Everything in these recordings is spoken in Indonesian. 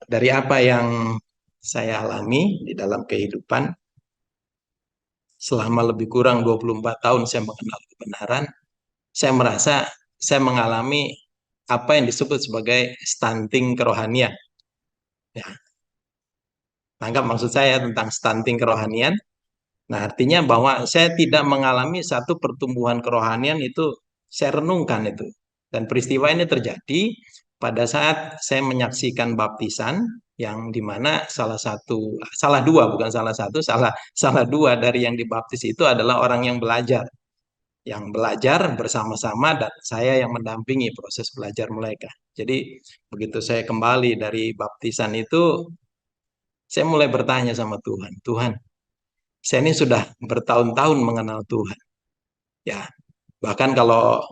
Dari apa yang saya alami di dalam kehidupan selama lebih kurang 24 tahun saya mengenal kebenaran, saya merasa saya mengalami apa yang disebut sebagai stunting kerohanian. Ya, tangkap maksud saya tentang stunting kerohanian. Nah, artinya bahwa saya tidak mengalami satu pertumbuhan kerohanian itu saya renungkan itu. Dan peristiwa ini terjadi pada saat saya menyaksikan baptisan yang dimana salah dua, bukan salah satu, salah dua dari yang dibaptis itu adalah orang yang belajar bersama-sama dan saya yang mendampingi proses belajar mereka. Jadi begitu saya kembali dari baptisan itu, saya mulai bertanya sama Tuhan, Tuhan, saya ini sudah bertahun-tahun mengenal Tuhan. Ya, bahkan kalau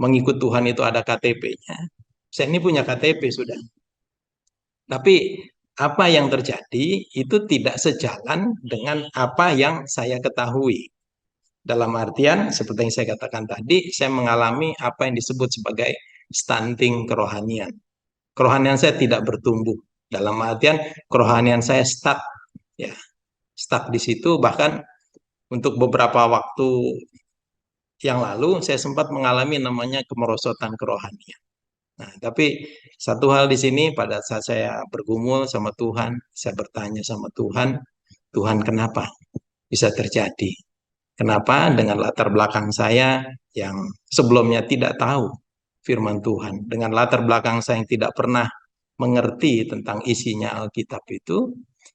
mengikut Tuhan itu ada KTP-nya. Saya ini punya KTP sudah. Tapi apa yang terjadi itu tidak sejalan dengan apa yang saya ketahui. Dalam artian, seperti yang saya katakan tadi, saya mengalami apa yang disebut sebagai stunting kerohanian. Kerohanian saya tidak bertumbuh. Dalam artian, kerohanian saya stuck. Ya, stuck di situ. Bahkan untuk beberapa waktu yang lalu, saya sempat mengalami namanya kemerosotan kerohanian. Nah, tapi satu hal di sini pada saat saya bergumul sama Tuhan, saya bertanya sama Tuhan, Tuhan kenapa bisa terjadi? Kenapa dengan latar belakang saya yang sebelumnya tidak tahu firman Tuhan, dengan latar belakang saya yang tidak pernah mengerti tentang isinya Alkitab itu,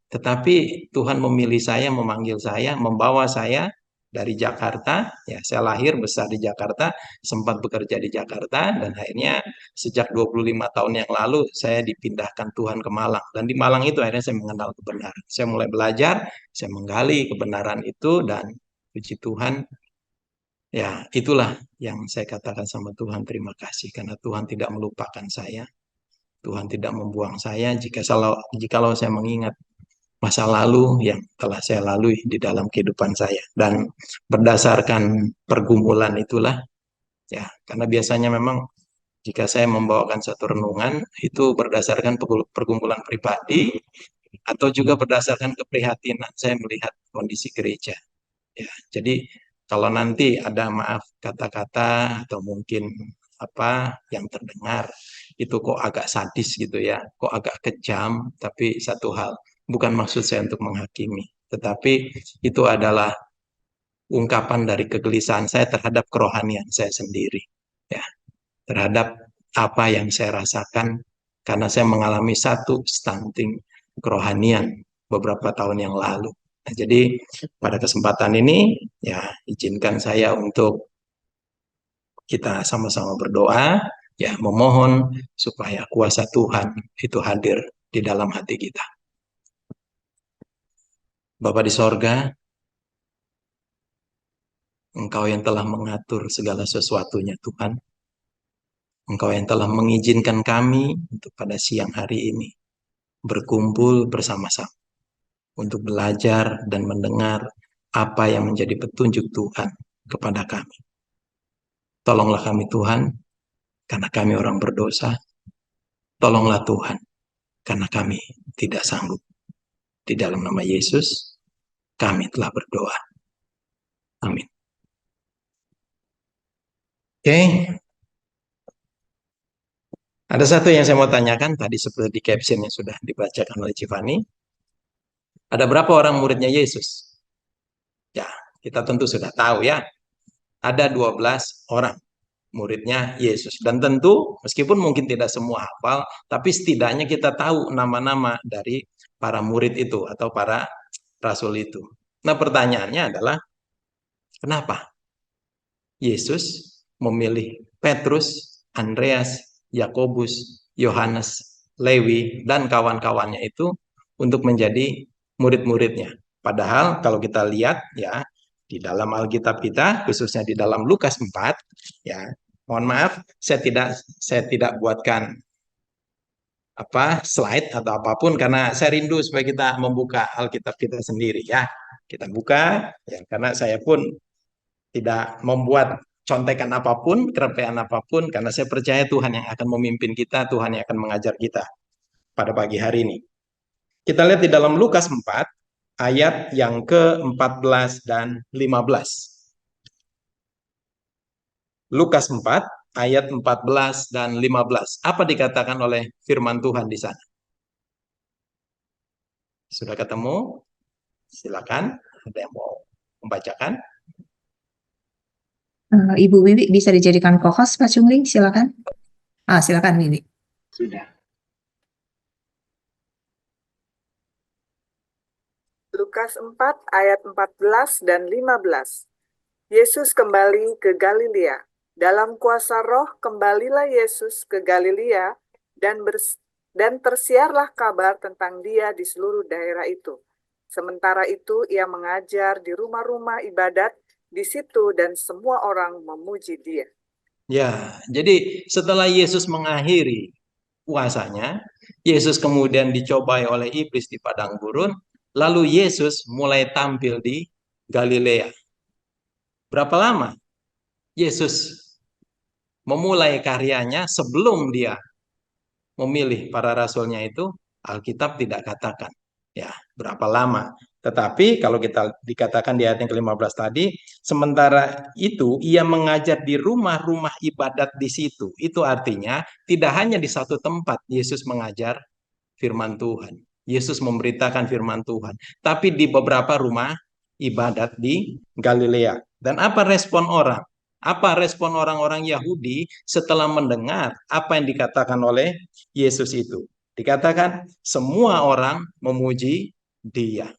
tetapi Tuhan memilih saya, memanggil saya, membawa saya dari Jakarta, ya saya lahir besar di Jakarta, sempat bekerja di Jakarta, dan akhirnya sejak 25 tahun yang lalu saya dipindahkan Tuhan ke Malang, dan di Malang itu akhirnya saya mengenal kebenaran. Saya mulai belajar, saya menggali kebenaran itu, dan puji Tuhan, ya itulah yang saya katakan sama Tuhan, terima kasih karena Tuhan tidak melupakan saya. Tuhan tidak membuang saya jikalau saya mengingat masa lalu yang telah saya lalui di dalam kehidupan saya. Dan berdasarkan pergumulan itulah, ya, karena biasanya memang jika saya membawakan satu renungan, itu berdasarkan pergumulan pribadi, atau juga berdasarkan keprihatinan saya melihat kondisi gereja. Ya, jadi kalau nanti ada maaf kata-kata atau mungkin apa yang terdengar itu kok agak sadis gitu ya, kok agak kejam, tapi satu hal, bukan maksud saya untuk menghakimi, tetapi itu adalah ungkapan dari kegelisahan saya terhadap kerohanian saya sendiri, ya, terhadap apa yang saya rasakan karena saya mengalami satu stunting kerohanian beberapa tahun yang lalu. Nah, jadi pada kesempatan ini ya izinkan saya untuk kita sama-sama berdoa, ya memohon supaya kuasa Tuhan itu hadir di dalam hati kita. Bapa di sorga, Engkau yang telah mengatur segala sesuatunya Tuhan. Engkau yang telah mengizinkan kami untuk pada siang hari ini berkumpul bersama-sama untuk belajar dan mendengar apa yang menjadi petunjuk Tuhan kepada kami. Tolonglah kami Tuhan, karena kami orang berdosa. Tolonglah Tuhan, karena kami tidak sanggup. Di dalam nama Yesus, kami telah berdoa. Amin. Oke, ada satu yang saya mau tanyakan tadi seperti di caption yang sudah dibacakan oleh Civani. Ada berapa orang muridnya Yesus? Ya, kita tentu sudah tahu ya. Ada 12 orang muridnya Yesus. Dan tentu meskipun mungkin tidak semua hafal, tapi setidaknya kita tahu nama-nama dari para murid itu atau para rasul itu. Nah, pertanyaannya adalah kenapa Yesus memilih Petrus, Andreas, Yakobus, Yohanes, Lewi, dan kawan-kawannya itu untuk menjadi murid-muridnya. Padahal kalau kita lihat ya di dalam Alkitab kita, khususnya di dalam Lukas 4, ya, mohon maaf, saya tidak buatkan apa slide atau apapun karena saya rindu supaya kita membuka Alkitab kita sendiri ya. Kita buka ya karena saya pun tidak membuat contekan apapun, kerepean apapun, karena saya percaya Tuhan yang akan memimpin kita, Tuhan yang akan mengajar kita. pada pagi hari ini. Kita lihat di dalam Lukas 4 ayat yang ke-14 dan 15. Lukas 4 ayat 14 dan 15. Apa dikatakan oleh firman Tuhan di sana? Sudah ketemu? Silakan. Ada yang mau membacakan? Ibu Wiwi bisa dijadikan co-host, Pak Chungling, silakan. Silakan Wiwi. Sudah. Lukas 4 ayat 14 dan 15. Yesus kembali ke Galilea. Dalam kuasa Roh kembalilah Yesus ke Galilea dan tersiarlah kabar tentang Dia di seluruh daerah itu. Sementara itu ia mengajar di rumah-rumah ibadat di situ dan semua orang memuji Dia. Ya, jadi setelah Yesus mengakhiri puasanya, Yesus kemudian dicobai oleh iblis di padang gurun, lalu Yesus mulai tampil di Galilea. Berapa lama Yesus memulai karyanya sebelum dia memilih para rasulnya itu? Alkitab tidak katakan ya berapa lama. Tetapi kalau kita dikatakan di ayat yang ke-15 tadi, sementara itu ia mengajar di rumah-rumah ibadat di situ. Itu artinya tidak hanya di satu tempat Yesus mengajar firman Tuhan. Yesus memberitakan firman Tuhan, tapi di beberapa rumah ibadat di Galilea. Dan apa respon orang? Apa respon orang-orang Yahudi setelah mendengar apa yang dikatakan oleh Yesus itu? Dikatakan semua orang memuji Dia.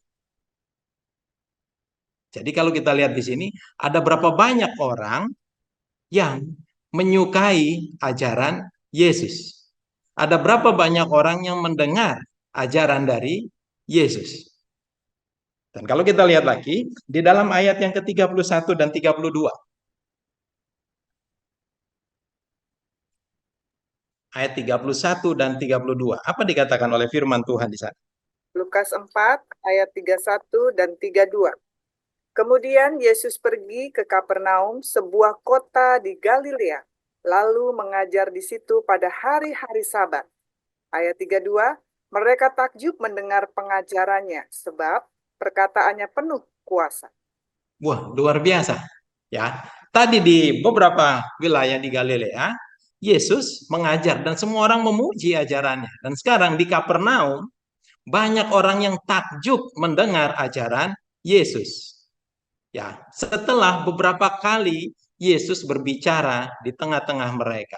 Jadi kalau kita lihat di sini ada berapa banyak orang yang menyukai ajaran Yesus. Ada berapa banyak orang yang mendengar ajaran dari Yesus. Dan kalau kita lihat lagi di dalam ayat yang ke-31 dan 32. Ayat 31 dan 32. Apa dikatakan oleh firman Tuhan di sana? Lukas 4 ayat 31 dan 32. Kemudian Yesus pergi ke Kapernaum, sebuah kota di Galilea, lalu mengajar di situ pada hari-hari Sabat. Ayat 32, mereka takjub mendengar pengajarannya, sebab perkataannya penuh kuasa. Wah, luar biasa. Ya, tadi di beberapa wilayah di Galilea, Yesus mengajar dan semua orang memuji ajarannya. Dan sekarang di Kapernaum, banyak orang yang takjub mendengar ajaran Yesus. Ya, setelah beberapa kali Yesus berbicara di tengah-tengah mereka.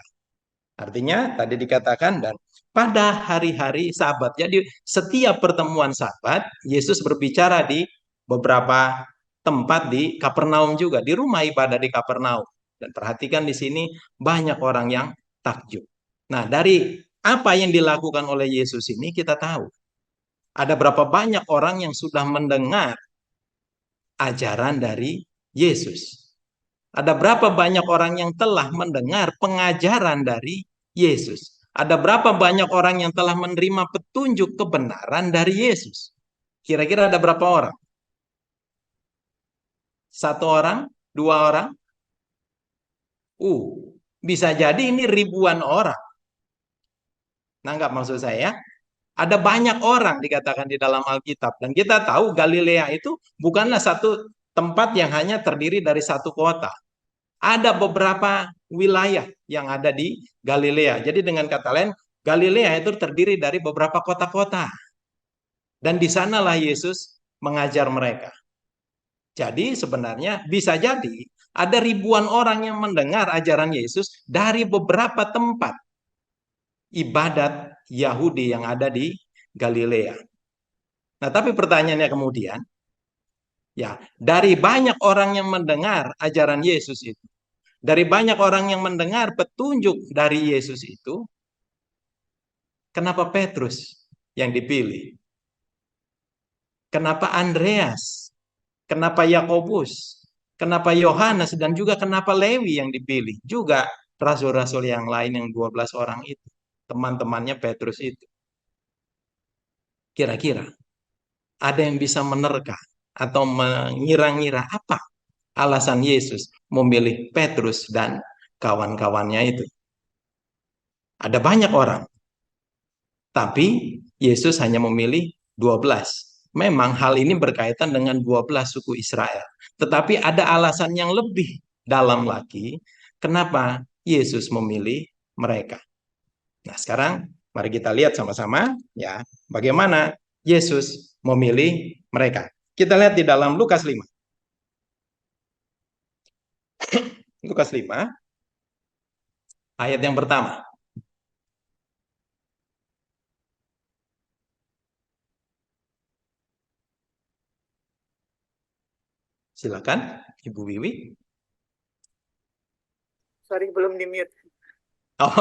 Artinya tadi dikatakan dan pada hari-hari Sabat. Jadi setiap pertemuan Sabat Yesus berbicara di beberapa tempat di Kapernaum juga, di rumah ibadah di Kapernaum. Dan perhatikan di sini banyak orang yang takjub. Nah, dari apa yang dilakukan oleh Yesus ini kita tahu. Ada berapa banyak orang yang sudah mendengar ajaran dari Yesus. Ada berapa banyak orang yang telah mendengar pengajaran dari Yesus? Ada berapa banyak orang yang telah menerima petunjuk kebenaran dari Yesus? Kira-kira ada berapa orang? Satu orang? Dua orang? Bisa jadi ini ribuan orang. Nggak maksud saya? Ada banyak orang dikatakan di dalam Alkitab. Dan kita tahu Galilea itu bukanlah satu tempat yang hanya terdiri dari satu kota. Ada beberapa wilayah yang ada di Galilea. Jadi dengan kata lain, Galilea itu terdiri dari beberapa kota-kota. Dan di sanalah Yesus mengajar mereka. Jadi sebenarnya bisa jadi ada ribuan orang yang mendengar ajaran Yesus dari beberapa tempat ibadat Yahudi yang ada di Galilea. Nah, tapi pertanyaannya kemudian, ya, dari banyak orang yang mendengar ajaran Yesus itu, dari banyak orang yang mendengar petunjuk dari Yesus itu, kenapa Petrus yang dipilih? Kenapa Andreas? Kenapa Yakobus? Kenapa Yohanes? Dan juga kenapa Lewi yang dipilih? Juga rasul-rasul yang lain yang 12 orang itu. Teman-temannya Petrus itu. Kira-kira ada yang bisa menerka atau mengira-ngira apa alasan Yesus memilih Petrus dan kawan-kawannya itu? Ada banyak orang. Tapi Yesus hanya memilih 12. Memang hal ini berkaitan dengan 12 suku Israel. Tetapi ada alasan yang lebih dalam lagi kenapa Yesus memilih mereka. Nah, sekarang mari kita lihat sama-sama ya, bagaimana Yesus memilih mereka. Kita lihat di dalam Lukas 5. Lukas 5 ayat yang pertama. Silakan, Ibu Wiwi. Sorry, belum di-mute. Oh,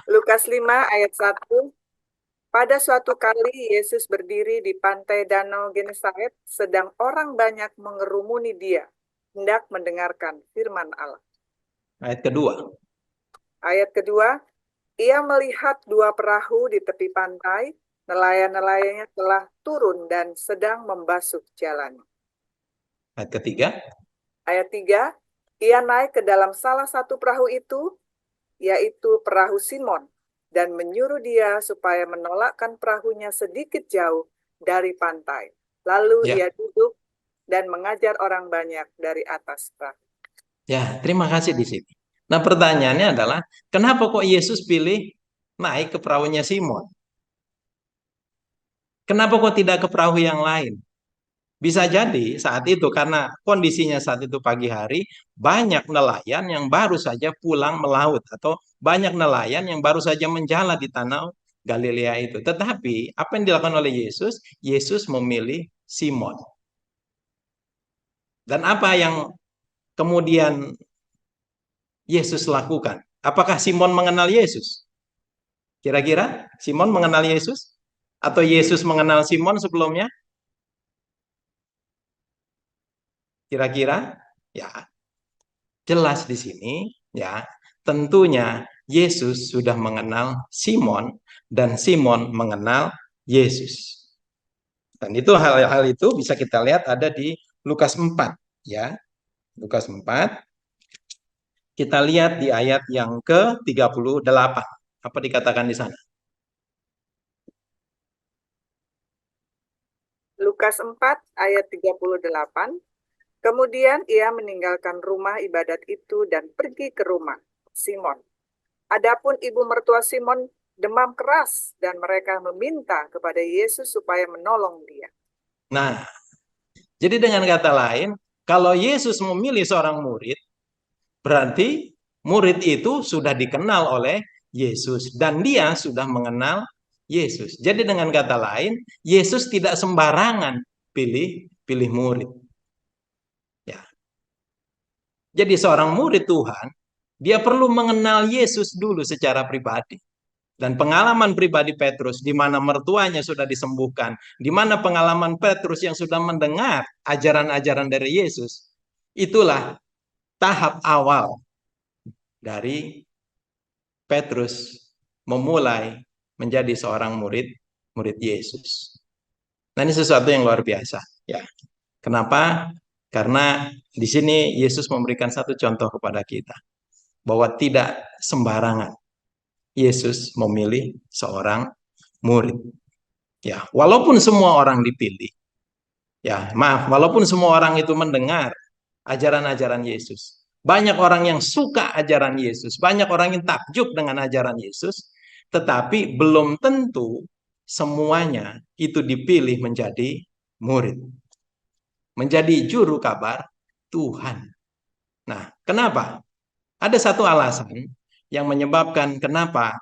Lukas 5 ayat 1. Pada suatu kali Yesus berdiri di pantai Danau Genesaret, sedang orang banyak mengerumuni dia, hendak mendengarkan firman Allah. ayat kedua. Ayat kedua, ia melihat dua perahu di tepi pantai, nelayan-nelayannya telah turun dan sedang membasuh jalan. Ayat ketiga. Ayat 3, ia naik ke dalam salah satu perahu itu, yaitu perahu Simon, dan menyuruh dia supaya menolakkan perahunya sedikit jauh dari pantai. Lalu Ya. ia duduk dan mengajar orang banyak dari atas perahu. Ya, terima kasih di sini. Nah, pertanyaannya adalah, kenapa kok Yesus pilih naik ke perahunya Simon? Kenapa kok tidak ke perahu yang lain? Bisa jadi saat itu karena kondisinya saat itu pagi hari, banyak nelayan yang baru saja pulang melaut atau banyak nelayan yang baru saja menjala di tanah Galilea itu. Tetapi apa yang dilakukan oleh Yesus? Yesus memilih Simon. Dan apa yang kemudian Yesus lakukan? Apakah Simon mengenal Yesus? Kira-kira Simon mengenal Yesus? Atau Yesus mengenal Simon sebelumnya? Kira-kira? Ya, jelas di sini ya, tentunya Yesus sudah mengenal Simon dan Simon mengenal Yesus. Dan itu hal-hal itu bisa kita lihat ada di Lukas 4 ya. Lukas 4. Kita lihat di ayat yang ke-38. Apa dikatakan di sana? Lukas 4 ayat 38. Kemudian ia meninggalkan rumah ibadat itu dan pergi ke rumah Simon. Adapun ibu mertua Simon demam keras dan mereka meminta kepada Yesus supaya menolong dia. Nah, jadi dengan kata lain, kalau Yesus memilih seorang murid, berarti murid itu sudah dikenal oleh Yesus dan dia sudah mengenal Yesus. Jadi dengan kata lain, Yesus tidak sembarangan pilih murid. Ya. Jadi seorang murid Tuhan, dia perlu mengenal Yesus dulu secara pribadi. Dan pengalaman pribadi Petrus, di mana mertuanya sudah disembuhkan, di mana pengalaman Petrus yang sudah mendengar ajaran-ajaran dari Yesus, itulah tahap awal dari Petrus memulai menjadi seorang murid Yesus. Nah, ini sesuatu yang luar biasa, ya. Kenapa? Karena di sini Yesus memberikan satu contoh kepada kita bahwa tidak sembarangan Yesus memilih seorang murid. Ya, walaupun semua orang dipilih, ya, maaf, walaupun semua orang itu mendengar ajaran-ajaran Yesus, banyak orang yang suka ajaran Yesus, banyak orang yang takjub dengan ajaran Yesus, tetapi belum tentu semuanya itu dipilih menjadi murid, menjadi juru kabar Tuhan. Nah, kenapa? Ada satu alasan yang menyebabkan kenapa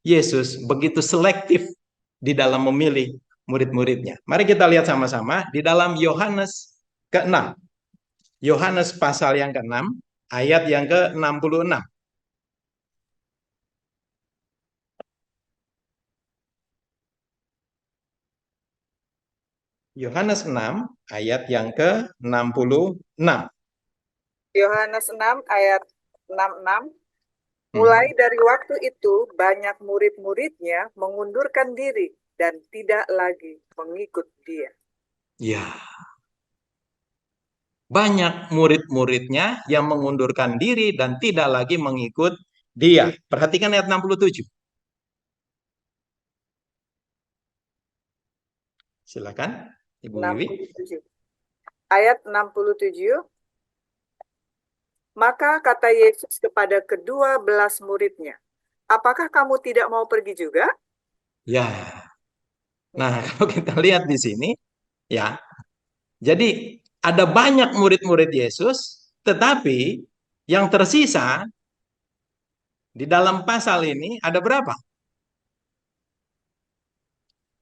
Yesus begitu selektif di dalam memilih murid-muridnya. Mari kita lihat sama-sama di dalam Yohanes ke-6. Yohanes pasal yang ke-6, ayat yang ke-66. Yohanes 6, ayat yang ke-66. Yohanes 6 ayat 66. Mulai dari waktu itu banyak murid-muridnya mengundurkan diri dan tidak lagi mengikut dia. Ya. Banyak murid-muridnya yang mengundurkan diri dan tidak lagi mengikut dia. Perhatikan ayat 67. Silakan, Ibu Wiwi. 67. Ayat 67. Maka kata Yesus kepada ke-12 muridnya, apakah kamu tidak mau pergi juga? Ya. Nah, kalau kita lihat di sini, ya. Jadi ada banyak murid-murid Yesus, tetapi yang tersisa di dalam pasal ini ada berapa?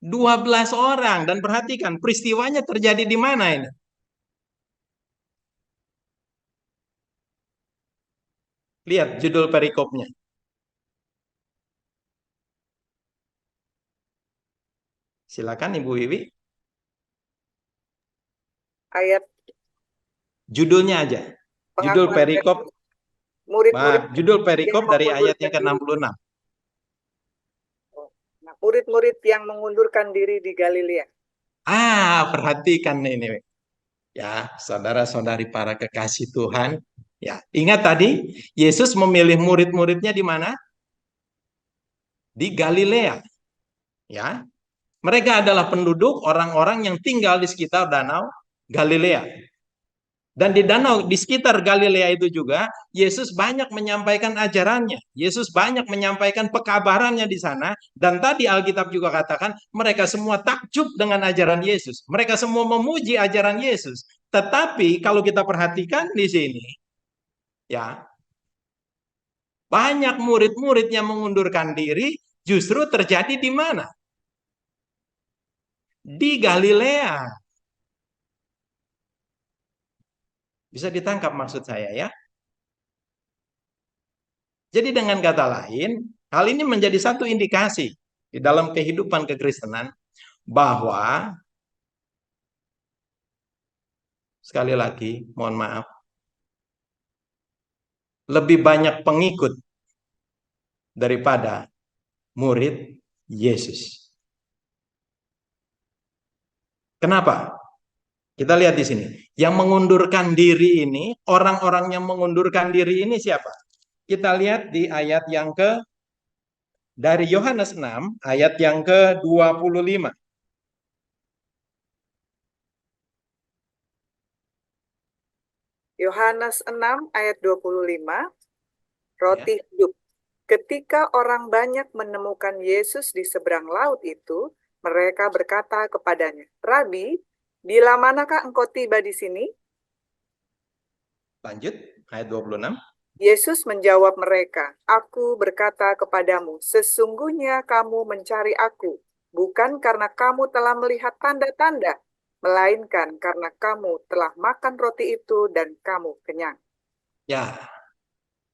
12 orang. Dan perhatikan peristiwanya terjadi di mana ini? Lihat judul perikopnya. Silakan Ibu Wiwi. Ayat Judulnya aja. Judul pengakuan perikop. murid-murid Judul perikop yang dari ayat yang mengundurkan ke-66. Nah, murid-murid yang mengundurkan diri di Galilea. Perhatikan ini. Ya, saudara-saudari para kekasih Tuhan. Ya, ingat tadi Yesus memilih murid-muridnya di mana? Di Galilea. Ya. Mereka adalah penduduk orang-orang yang tinggal di sekitar danau Galilea. Dan di sekitar Galilea itu juga Yesus banyak menyampaikan ajarannya. Yesus banyak menyampaikan pekabarannya di sana. Dan tadi Alkitab juga katakan mereka semua takjub dengan ajaran Yesus. Mereka semua memuji ajaran Yesus. Tetapi kalau kita perhatikan di sini, ya, banyak murid-murid yang mengundurkan diri justru terjadi di mana? Di Galilea. Bisa ditangkap maksud saya ya? Jadi dengan kata lain, hal ini menjadi satu indikasi di dalam kehidupan kekristenan bahwa, sekali lagi, mohon maaf, lebih banyak pengikut daripada murid Yesus. Kenapa? Kita lihat di sini. Yang mengundurkan diri ini, orang-orang yang mengundurkan diri ini siapa? Kita lihat di ayat yang dari Yohanes 6, ayat yang ke-25. Yohanes 6 ayat 25, roti hidup. Ketika orang banyak menemukan Yesus di seberang laut itu, mereka berkata kepadanya, Rabi, bila manakah engkau tiba di sini? Lanjut, ayat 26. Yesus menjawab mereka, Aku berkata kepadamu, sesungguhnya kamu mencari aku, bukan karena kamu telah melihat tanda-tanda, melainkan karena kamu telah makan roti itu dan kamu kenyang. Ya.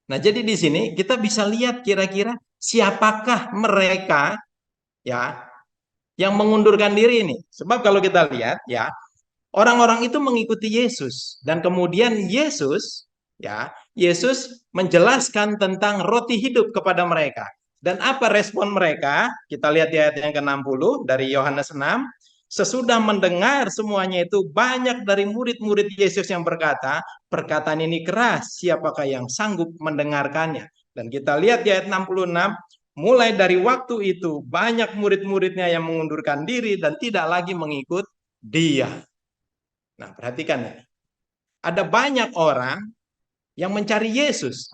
Nah, jadi di sini kita bisa lihat kira-kira siapakah mereka ya yang mengundurkan diri ini. Sebab kalau kita lihat ya, orang-orang itu mengikuti Yesus dan kemudian Yesus menjelaskan tentang roti hidup kepada mereka. Dan apa respon mereka? Kita lihat di ayat yang ke-60 dari Yohanes 6. Sesudah mendengar semuanya itu, banyak dari murid-murid Yesus yang berkata, perkataan ini keras, siapakah yang sanggup mendengarkannya? Dan kita lihat di ayat 66, mulai dari waktu itu, banyak murid-muridnya yang mengundurkan diri dan tidak lagi mengikut dia. Nah, perhatikan ya. Ada banyak orang yang mencari Yesus.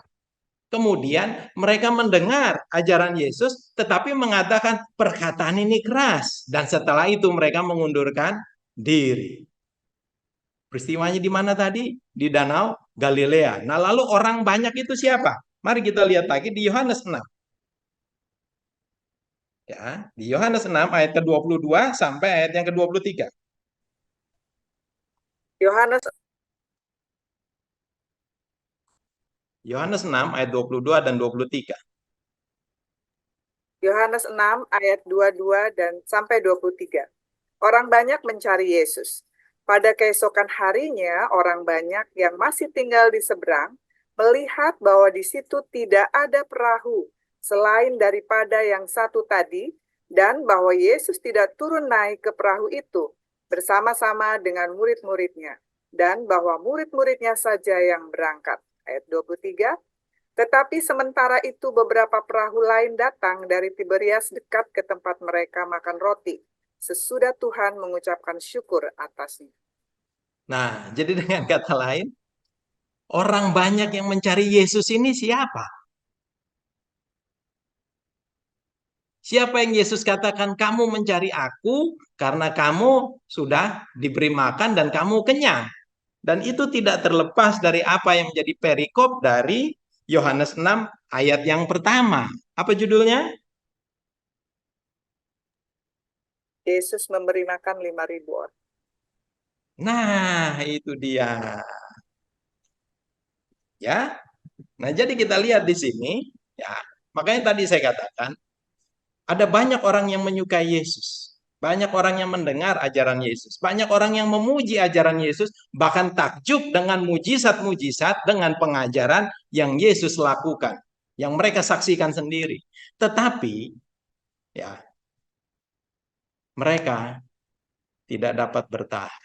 Kemudian mereka mendengar ajaran Yesus, tetapi mengatakan perkataan ini keras. Dan setelah itu mereka mengundurkan diri. Peristiwanya di mana tadi? Di Danau Galilea. Nah, lalu orang banyak itu siapa? Mari kita lihat lagi di Yohanes 6. Ya, di Yohanes 6 ayat ke-22 sampai ayat yang ke-23. Yohanes 6 ayat 22 dan 23. Yohanes 6 ayat 22 dan sampai 23. Orang banyak mencari Yesus. Pada keesokan harinya, orang banyak yang masih tinggal di seberang melihat bahwa di situ tidak ada perahu selain daripada yang satu tadi, dan bahwa Yesus tidak turun naik ke perahu itu bersama-sama dengan murid-muridnya, dan bahwa murid-muridnya saja yang berangkat. Ayat 23. Tetapi sementara itu beberapa perahu lain datang dari Tiberias dekat ke tempat mereka makan roti. sesudah Tuhan mengucapkan syukur atasnya. Nah, jadi dengan kata lain, orang banyak yang mencari Yesus ini siapa? Siapa yang Yesus katakan, kamu mencari aku karena kamu sudah diberi makan dan kamu kenyang. Dan itu tidak terlepas dari apa yang menjadi perikop dari Yohanes 6 ayat yang pertama. Apa judulnya? Yesus memberi makan 5.000 orang. Nah, itu dia. Ya. Nah, jadi kita lihat di sini, ya. Makanya tadi saya katakan ada banyak orang yang menyukai Yesus. Banyak orang yang mendengar ajaran Yesus. Banyak orang yang memuji ajaran Yesus. Bahkan takjub dengan mujizat-mujizat, dengan pengajaran yang Yesus lakukan. Yang mereka saksikan sendiri. Tetapi, ya, mereka tidak dapat bertahan.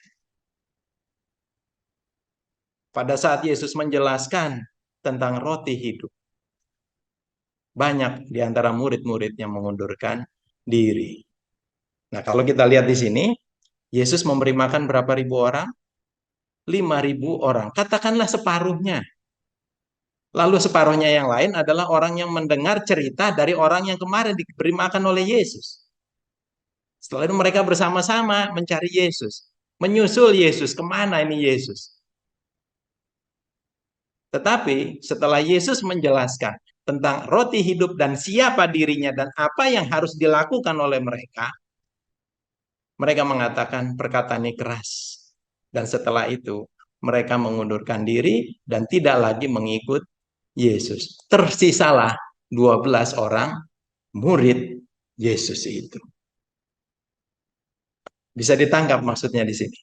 Pada saat Yesus menjelaskan tentang roti hidup, banyak di antara murid-murid yang mengundurkan diri. Nah, kalau kita lihat di sini, Yesus memberi makan berapa ribu orang? 5.000 orang. Katakanlah separuhnya. Lalu separuhnya yang lain adalah orang yang mendengar cerita dari orang yang kemarin diberi makan oleh Yesus. Setelah itu mereka bersama-sama mencari Yesus. Menyusul Yesus. Kemana ini Yesus? Tetapi setelah Yesus menjelaskan tentang roti hidup dan siapa dirinya dan apa yang harus dilakukan oleh mereka, mereka mengatakan perkataan ini keras. Dan setelah itu mereka mengundurkan diri dan tidak lagi mengikut Yesus. Tersisalah 12 orang murid Yesus itu. Bisa ditangkap maksudnya di sini.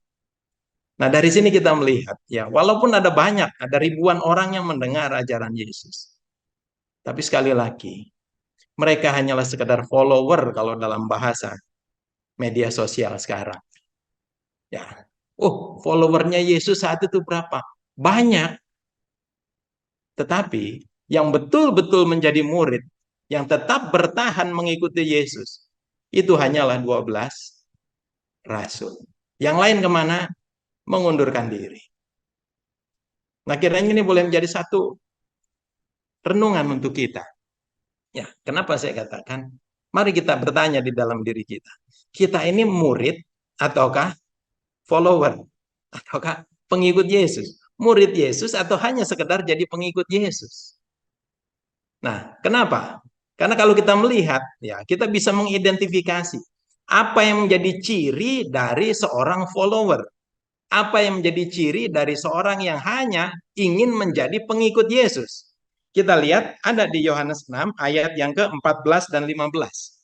Nah, dari sini kita melihat, ya, walaupun ada banyak, ada ribuan orang yang mendengar ajaran Yesus. Tapi sekali lagi, mereka hanyalah sekedar follower kalau dalam bahasa media sosial sekarang. Ya. Oh, followernya Yesus saat itu berapa? Banyak. Tetapi yang betul-betul menjadi murid, yang tetap bertahan mengikuti Yesus, itu hanyalah 12 rasul. Yang lain kemana? Mengundurkan diri. Nah, kiranya ini boleh menjadi satu renungan untuk kita. Ya, kenapa saya katakan? Mari kita bertanya di dalam diri kita. Kita ini murid ataukah follower? Ataukah pengikut Yesus? Murid Yesus atau hanya sekedar jadi pengikut Yesus? Nah, kenapa? Karena kalau kita melihat, ya, kita bisa mengidentifikasi apa yang menjadi ciri dari seorang follower. Apa yang menjadi ciri dari seorang yang hanya ingin menjadi pengikut Yesus. Kita lihat ada di Yohanes 6 ayat yang ke-14 dan 15.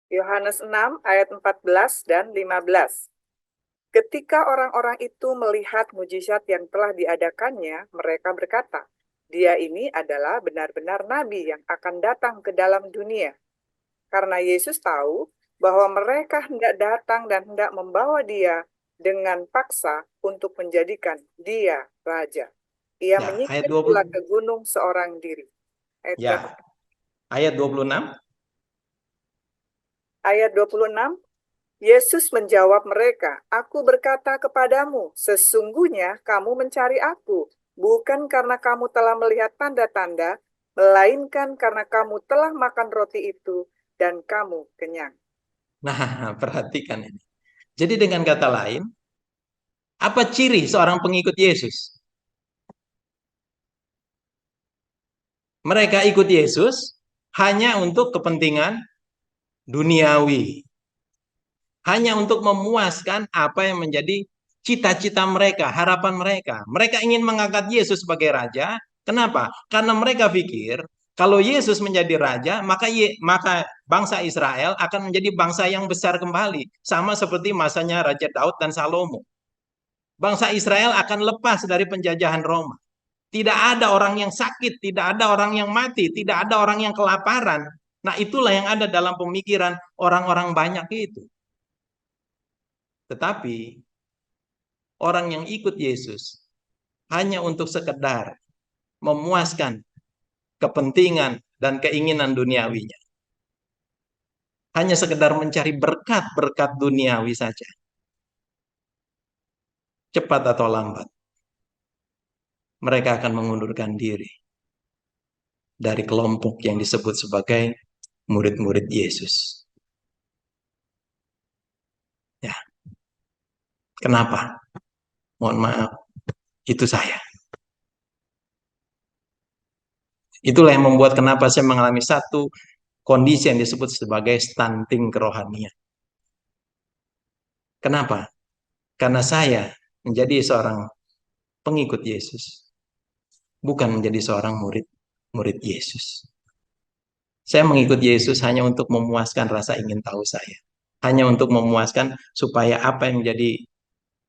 Yohanes 6 ayat 14 dan 15. Ketika orang-orang itu melihat mujizat yang telah diadakannya, mereka berkata, "Dia ini adalah benar-benar nabi yang akan datang ke dalam dunia." Karena Yesus tahu bahwa mereka hendak datang dan hendak membawa dia dengan paksa untuk menjadikan dia raja. Ia Ya, ayat menyingkir 20. pula ke gunung seorang diri. Ayat Ya, berapa? ayat 26. Ayat 26. Yesus menjawab mereka, "Aku berkata kepadamu, sesungguhnya kamu mencari aku, bukan karena kamu telah melihat tanda-tanda, melainkan karena kamu telah makan roti itu dan kamu kenyang." Nah, perhatikan ini. Jadi dengan kata lain, apa ciri seorang pengikut Yesus? Mereka ikut Yesus hanya untuk kepentingan duniawi. Hanya untuk memuaskan apa yang menjadi cita-cita mereka, harapan mereka. Mereka ingin mengangkat Yesus sebagai raja. Kenapa? Karena mereka pikir kalau Yesus menjadi raja, maka bangsa Israel akan menjadi bangsa yang besar kembali. Sama seperti masanya Raja Daud dan Salomo. Bangsa Israel akan lepas dari penjajahan Roma. Tidak ada orang yang sakit, tidak ada orang yang mati, tidak ada orang yang kelaparan. Nah, itulah yang ada dalam pemikiran orang-orang banyak itu. Tetapi orang yang ikut Yesus hanya untuk sekedar memuaskan kepentingan dan keinginan duniawinya. hanya sekedar mencari berkat-berkat duniawi saja. Cepat atau lambat, mereka akan mengundurkan diri dari kelompok yang disebut sebagai murid-murid Yesus. Ya. Kenapa? Mohon maaf, itu saya. Itulah yang membuat kenapa saya mengalami satu kondisi yang disebut sebagai stunting kerohanian. Kenapa? Karena saya menjadi seorang pengikut Yesus, bukan menjadi seorang murid Yesus. Saya mengikut Yesus hanya untuk memuaskan rasa ingin tahu saya. Hanya untuk memuaskan supaya apa yang menjadi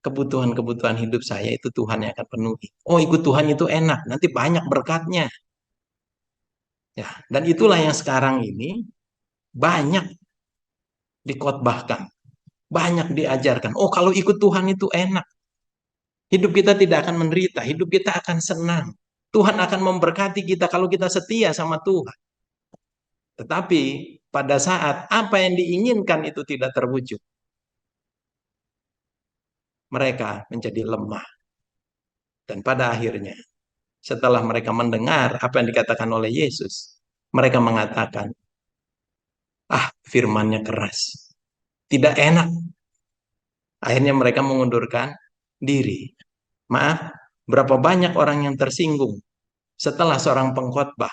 kebutuhan-kebutuhan hidup saya itu Tuhan yang akan penuhi. Oh, ikut Tuhan itu enak, nanti banyak berkatnya. Ya, dan itulah yang sekarang ini banyak dikotbahkan, banyak diajarkan. Oh, kalau ikut Tuhan itu enak. Hidup kita tidak akan menderita, hidup kita akan senang. Tuhan akan memberkati kita kalau kita setia sama Tuhan. Tetapi pada saat apa yang diinginkan itu tidak terwujud, mereka menjadi lemah. Dan pada akhirnya, setelah mereka mendengar apa yang dikatakan oleh Yesus, mereka mengatakan, firmannya keras, tidak enak. Akhirnya mereka mengundurkan diri. Maaf, berapa banyak orang yang tersinggung setelah seorang pengkhotbah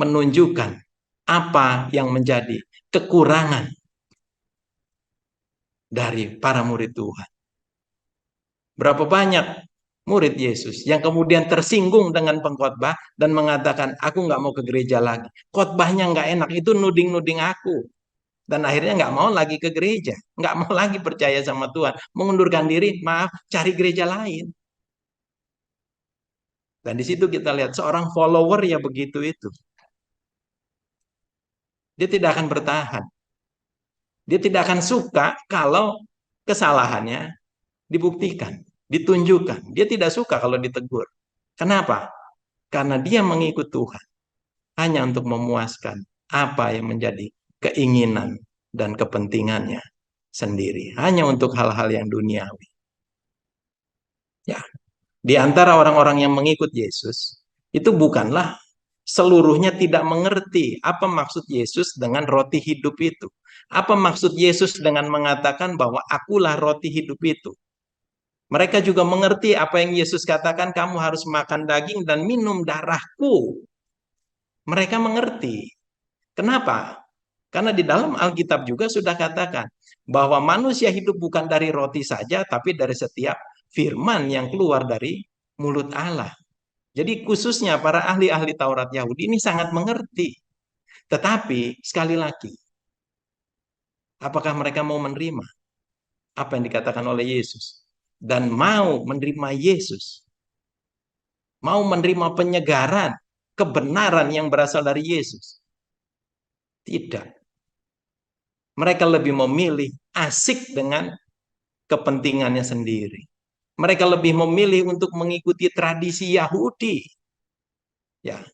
menunjukkan apa yang menjadi kekurangan dari para murid Tuhan. Berapa banyak murid Yesus yang kemudian tersinggung dengan pengkhotbah dan mengatakan, aku nggak mau ke gereja lagi. Khotbahnya nggak enak, itu nuding-nuding aku. Dan akhirnya nggak mau lagi ke gereja, nggak mau lagi percaya sama Tuhan, mengundurkan diri, maaf, cari gereja lain. Dan di situ kita lihat seorang follower ya begitu itu. Dia tidak akan bertahan. Dia tidak akan suka kalau kesalahannya dibuktikan, ditunjukkan. Dia tidak suka kalau ditegur. Kenapa? Karena dia mengikut Tuhan hanya untuk memuaskan apa yang menjadi keinginan dan kepentingannya sendiri. Hanya untuk hal-hal yang duniawi. Ya, di antara orang-orang yang mengikut Yesus, itu bukanlah seluruhnya tidak mengerti apa maksud Yesus dengan roti hidup itu. Apa maksud Yesus dengan mengatakan bahwa akulah roti hidup itu. Mereka juga mengerti apa yang Yesus katakan, kamu harus makan daging dan minum darahku. Mereka mengerti. Kenapa? Karena di dalam Alkitab juga sudah katakan bahwa manusia hidup bukan dari roti saja, tapi dari setiap firman yang keluar dari mulut Allah. Jadi khususnya para ahli-ahli Taurat Yahudi ini sangat mengerti. Tetapi sekali lagi, apakah mereka mau menerima apa yang dikatakan oleh Yesus? Dan mau menerima Yesus? Mau menerima penyegaran, kebenaran yang berasal dari Yesus? Tidak. Mereka lebih memilih asik dengan kepentingannya sendiri. Mereka lebih memilih untuk mengikuti tradisi Yahudi. Ya,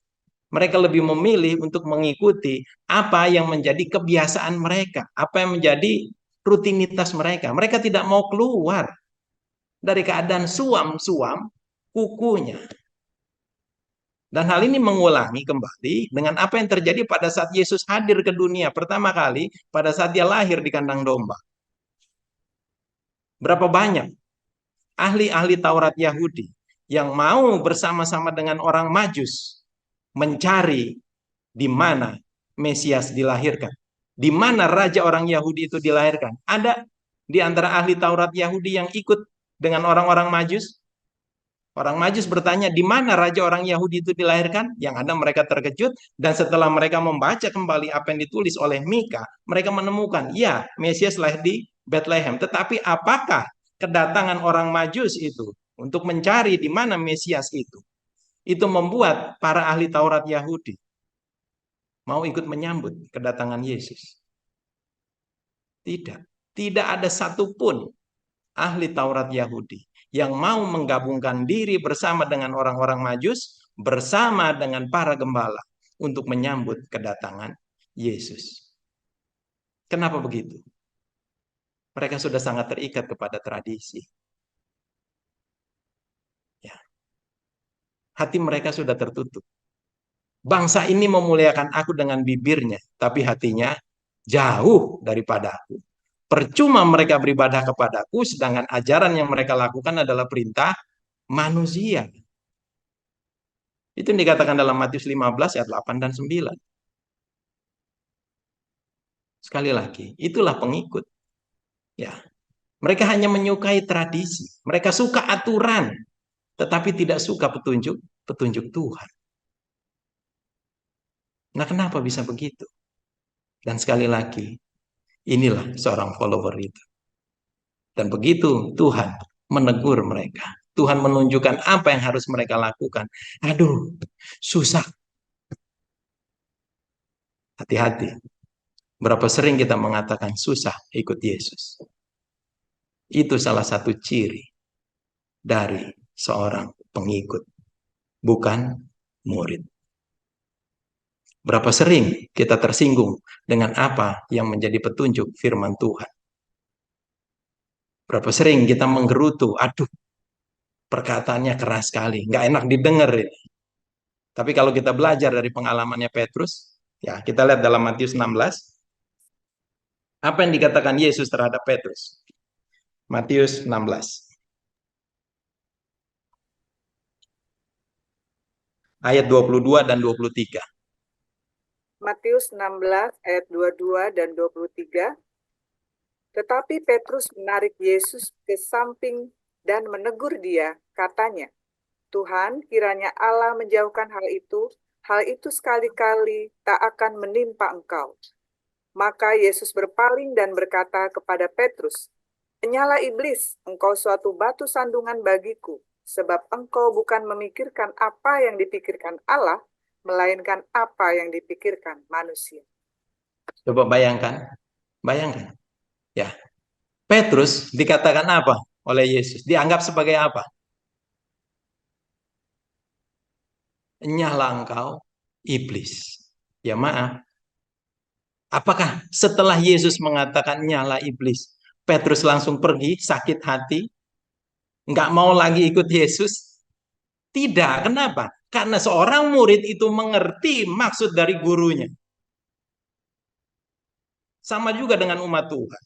mereka lebih memilih untuk mengikuti apa yang menjadi kebiasaan mereka, apa yang menjadi rutinitas mereka. Mereka tidak mau keluar dari keadaan suam-suam kukunya. Dan hal ini mengulangi kembali dengan apa yang terjadi pada saat Yesus hadir ke dunia pertama kali, pada saat dia lahir di kandang domba. Berapa banyak ahli-ahli Taurat Yahudi yang mau bersama-sama dengan orang Majus mencari di mana Mesias dilahirkan, di mana raja orang Yahudi itu dilahirkan. Ada di antara ahli Taurat Yahudi yang ikut dengan orang-orang Majus. Orang Majus bertanya, di mana raja orang Yahudi itu dilahirkan? Yang ada mereka terkejut, dan setelah mereka membaca kembali apa yang ditulis oleh Mika, mereka menemukan, ya, Mesias lahir di Bethlehem. Tetapi apakah kedatangan orang Majus itu untuk mencari di mana Mesias itu membuat para ahli Taurat Yahudi mau ikut menyambut kedatangan Yesus? Tidak. Tidak ada satupun ahli Taurat Yahudi yang mau menggabungkan diri bersama dengan orang-orang Majus, bersama dengan para gembala untuk menyambut kedatangan Yesus. Kenapa begitu? Mereka sudah sangat terikat kepada tradisi. Ya. Hati mereka sudah tertutup. Bangsa ini memuliakan aku dengan bibirnya, tapi hatinya jauh daripada aku. Percuma mereka beribadah kepadaku, sedangkan ajaran yang mereka lakukan adalah perintah manusia. Itu yang dikatakan dalam Matius 15 ayat 8 dan 9. Sekali lagi, itulah pengikut. Ya, mereka hanya menyukai tradisi. Mereka suka aturan, tetapi tidak suka petunjuk Tuhan. Nah, kenapa bisa begitu? Dan sekali lagi, inilah seorang follower itu. Dan begitu Tuhan menegur mereka. Tuhan menunjukkan apa yang harus mereka lakukan. Aduh, susah. Hati-hati. Berapa sering kita mengatakan susah ikut Yesus. Itu salah satu ciri dari seorang pengikut, bukan murid. Berapa sering kita tersinggung dengan apa yang menjadi petunjuk firman Tuhan. Berapa sering kita menggerutu, aduh, perkataannya keras sekali, nggak enak didengar ini. Tapi kalau kita belajar dari pengalamannya Petrus, ya kita lihat dalam Matius 16, apa yang dikatakan Yesus terhadap Petrus. Matius 16. Ayat 22 dan 23. Matius 16 ayat 22 dan 23. Tetapi Petrus menarik Yesus ke samping dan menegur dia, katanya, Tuhan, kiranya Allah menjauhkan hal itu sekali-kali tak akan menimpa engkau. Maka Yesus berpaling dan berkata kepada Petrus, Penyalah iblis, engkau suatu batu sandungan bagiku, sebab engkau bukan memikirkan apa yang dipikirkan Allah, melainkan apa yang dipikirkan manusia. Coba bayangkan. Ya. Petrus dikatakan apa oleh Yesus? Dianggap sebagai apa? Nyala engkau iblis. Ya maaf. Apakah setelah Yesus mengatakan nyala iblis, Petrus langsung pergi sakit hati? Nggak mau lagi ikut Yesus? Tidak. Kenapa? Karena seorang murid itu mengerti maksud dari gurunya. Sama juga dengan umat Tuhan.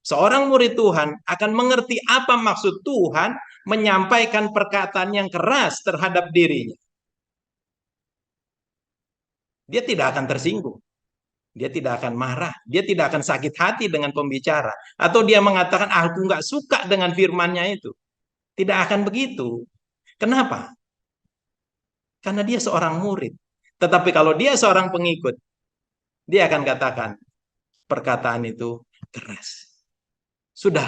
Seorang murid Tuhan akan mengerti apa maksud Tuhan menyampaikan perkataan yang keras terhadap dirinya. Dia tidak akan tersinggung. Dia tidak akan marah. Dia tidak akan sakit hati dengan pembicara. Atau dia mengatakan, aku nggak suka dengan firmannya itu. Tidak akan begitu. Kenapa? Karena dia seorang murid. Tetapi kalau dia seorang pengikut, dia akan katakan, perkataan itu keras. Sudah,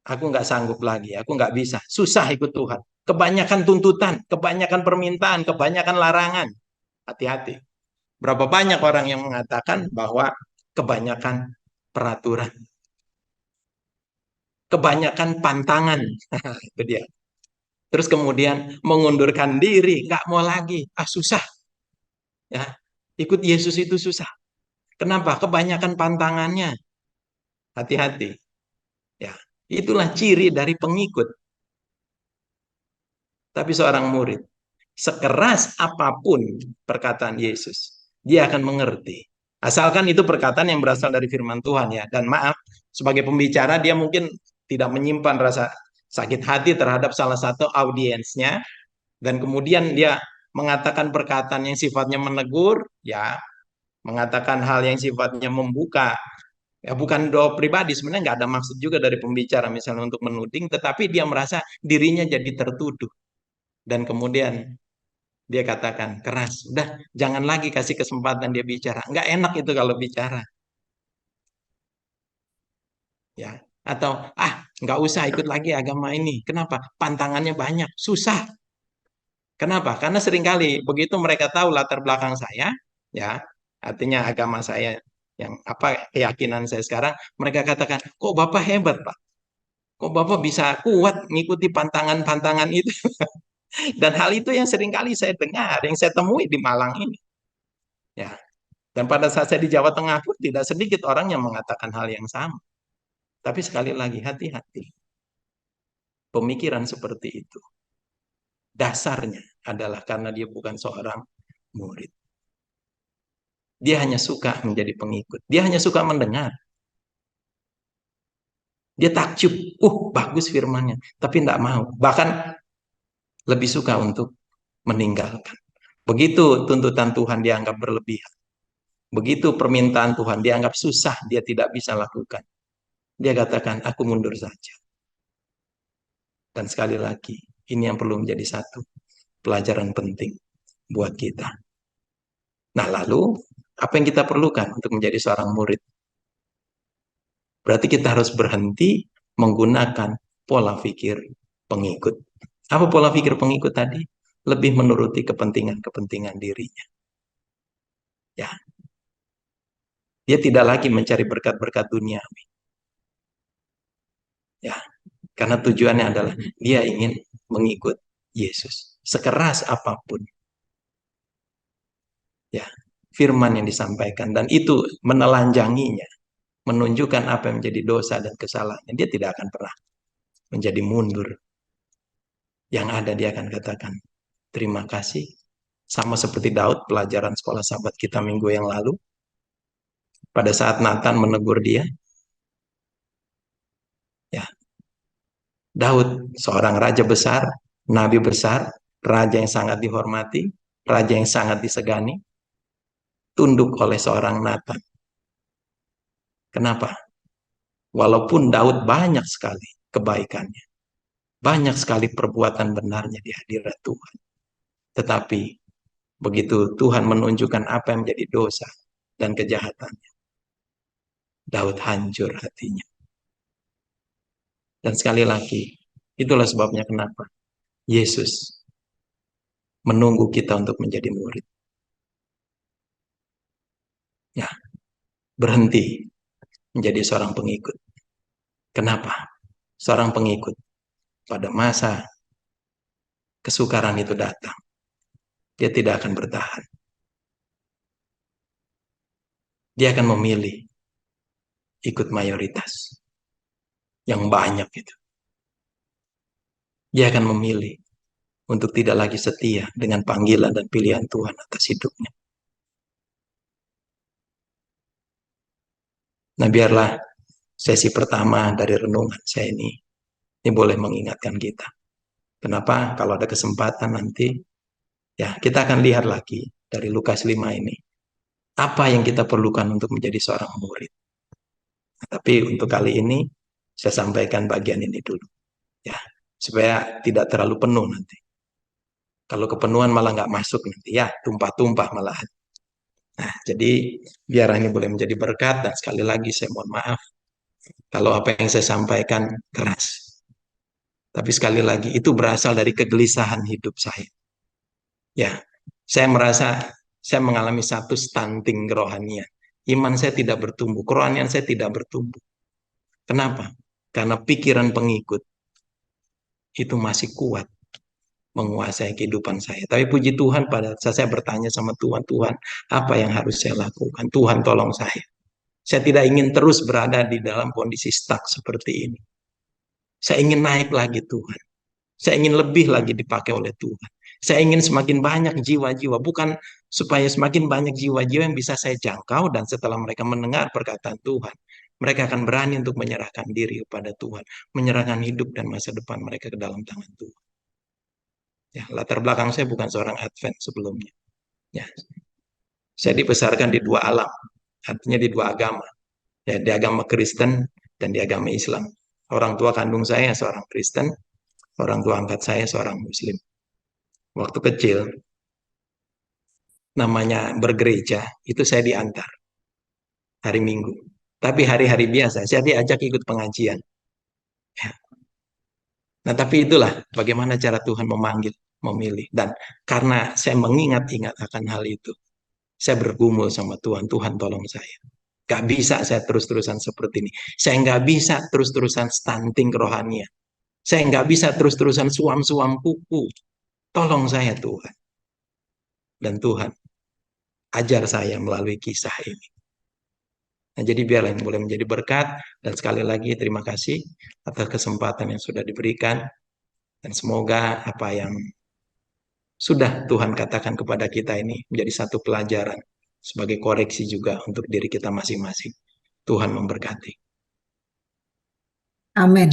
aku nggak sanggup lagi. Aku nggak bisa. Susah ikut Tuhan. Kebanyakan tuntutan, kebanyakan permintaan, kebanyakan larangan. Hati-hati. Berapa banyak orang yang mengatakan bahwa kebanyakan peraturan, kebanyakan pantangan, itu dia. Terus kemudian mengundurkan diri, nggak mau lagi, susah, ya. Ikut Yesus itu susah. Kenapa? Kebanyakan pantangannya. Hati-hati, ya. Itulah ciri dari pengikut. Tapi seorang murid, sekeras apapun perkataan Yesus, dia akan mengerti. Asalkan itu perkataan yang berasal dari firman Tuhan ya. Dan maaf, sebagai pembicara dia mungkin tidak menyimpan rasa sakit hati terhadap salah satu audiensnya. Dan kemudian dia mengatakan perkataan yang sifatnya menegur, ya, mengatakan hal yang sifatnya membuka. Ya bukan doa pribadi, sebenarnya nggak ada maksud juga dari pembicara misalnya untuk menuding, tetapi dia merasa dirinya jadi tertuduh. Dan kemudian dia katakan keras, udah jangan lagi kasih kesempatan dia bicara. Nggak enak itu kalau bicara. Ya, atau nggak usah ikut lagi agama ini. Kenapa? Pantangannya banyak, susah. Kenapa? Karena seringkali begitu mereka tahu latar belakang saya, ya, artinya agama saya yang apa keyakinan saya sekarang, mereka katakan, kok Bapak hebat, Pak? Kok Bapak bisa kuat mengikuti pantangan-pantangan itu? Dan hal itu yang seringkali saya dengar, yang saya temui di Malang ini. Ya. Dan pada saat saya di Jawa Tengah pun tidak sedikit orang yang mengatakan hal yang sama. Tapi sekali lagi, hati-hati. Pemikiran seperti itu dasarnya adalah karena dia bukan seorang murid. Dia hanya suka menjadi pengikut. Dia hanya suka mendengar. Dia takjub, bagus firmannya, tapi tidak mau. Bahkan lebih suka untuk meninggalkan. Begitu tuntutan Tuhan dianggap berlebihan. Begitu permintaan Tuhan dianggap susah, dia tidak bisa lakukan. Dia katakan, aku mundur saja. Dan sekali lagi, ini yang perlu menjadi satu pelajaran penting buat kita. Nah, lalu apa yang kita perlukan untuk menjadi seorang murid? Berarti kita harus berhenti menggunakan pola pikir pengikut. Apa pola pikir pengikut tadi? Lebih menuruti kepentingan-kepentingan dirinya. Ya. Dia tidak lagi mencari berkat-berkat duniawi. Ya. Karena tujuannya adalah dia ingin mengikut Yesus. Sekeras apapun. Ya. Firman yang disampaikan. Dan itu menelanjanginya. Menunjukkan apa yang menjadi dosa dan kesalahan. Dia tidak akan pernah menjadi mundur. Yang ada dia akan katakan, terima kasih. Sama seperti Daud, pelajaran sekolah sahabat kita minggu yang lalu. Pada saat Nathan menegur dia, ya, Daud, seorang raja besar, nabi besar, raja yang sangat dihormati, raja yang sangat disegani, tunduk oleh seorang Nathan. Kenapa? Walaupun Daud banyak sekali kebaikannya, banyak sekali perbuatan benarnya di hadirat Tuhan. Tetapi begitu Tuhan menunjukkan apa yang menjadi dosa dan kejahatannya, Daud hancur hatinya. Dan sekali lagi, itulah sebabnya kenapa Yesus menunggu kita untuk menjadi murid. Ya, berhenti menjadi seorang pengikut. Kenapa? Seorang pengikut pada masa kesukaran itu datang, dia tidak akan bertahan. Dia akan memilih ikut mayoritas yang banyak itu. Dia akan memilih untuk tidak lagi setia dengan panggilan dan pilihan Tuhan atas hidupnya. Nah, biarlah sesi pertama dari renungan saya ini boleh mengingatkan kita. Kenapa? Kalau ada kesempatan nanti, ya kita akan lihat lagi dari Lukas 5 ini. Apa yang kita perlukan untuk menjadi seorang murid. Nah, tapi untuk kali ini, saya sampaikan bagian ini dulu. Ya, supaya tidak terlalu penuh nanti. Kalau kepenuhan malah nggak masuk nanti, ya tumpah-tumpah malahan. Nah, jadi biar ini boleh menjadi berkat, dan sekali lagi saya mohon maaf kalau apa yang saya sampaikan keras. Tapi sekali lagi, itu berasal dari kegelisahan hidup saya. Ya, saya merasa saya mengalami satu stunting kerohanian. Iman saya tidak bertumbuh, kerohanian saya tidak bertumbuh. Kenapa? Karena pikiran pengikut itu masih kuat menguasai kehidupan saya. Tapi puji Tuhan, pada saat saya bertanya sama Tuhan, Tuhan, apa yang harus saya lakukan? Tuhan, tolong saya. Saya tidak ingin terus berada di dalam kondisi stuck seperti ini. Saya ingin naik lagi, Tuhan. Saya ingin lebih lagi dipakai oleh Tuhan. Saya ingin semakin banyak jiwa-jiwa, bukan supaya semakin banyak jiwa-jiwa yang bisa saya jangkau, dan setelah mereka mendengar perkataan Tuhan, mereka akan berani untuk menyerahkan diri kepada Tuhan, menyerahkan hidup dan masa depan mereka ke dalam tangan Tuhan. Ya, latar belakang saya bukan seorang Advent sebelumnya. Ya, saya dibesarkan di dua alam, artinya di dua agama. Ya, di agama Kristen dan di agama Islam. Orang tua kandung saya seorang Kristen, orang tua angkat saya seorang Muslim. Waktu kecil, namanya bergereja, itu saya diantar hari Minggu. Tapi hari-hari biasa, saya diajak ikut pengajian. Ya. Nah, tapi itulah bagaimana cara Tuhan memanggil, memilih. Dan karena saya mengingat-ingat akan hal itu, saya bergumul sama Tuhan, Tuhan tolong saya. Gak bisa saya terus-terusan seperti ini. Saya nggak bisa terus-terusan stunting kerohanian. Saya nggak bisa terus-terusan suam-suam kuku. Tolong saya Tuhan. Dan Tuhan ajar saya melalui kisah ini. Nah, jadi biarlah yang boleh menjadi berkat. Dan sekali lagi terima kasih atas kesempatan yang sudah diberikan. Dan semoga apa yang sudah Tuhan katakan kepada kita ini menjadi satu pelajaran sebagai koreksi juga untuk diri kita masing-masing. Tuhan memberkati. Amin.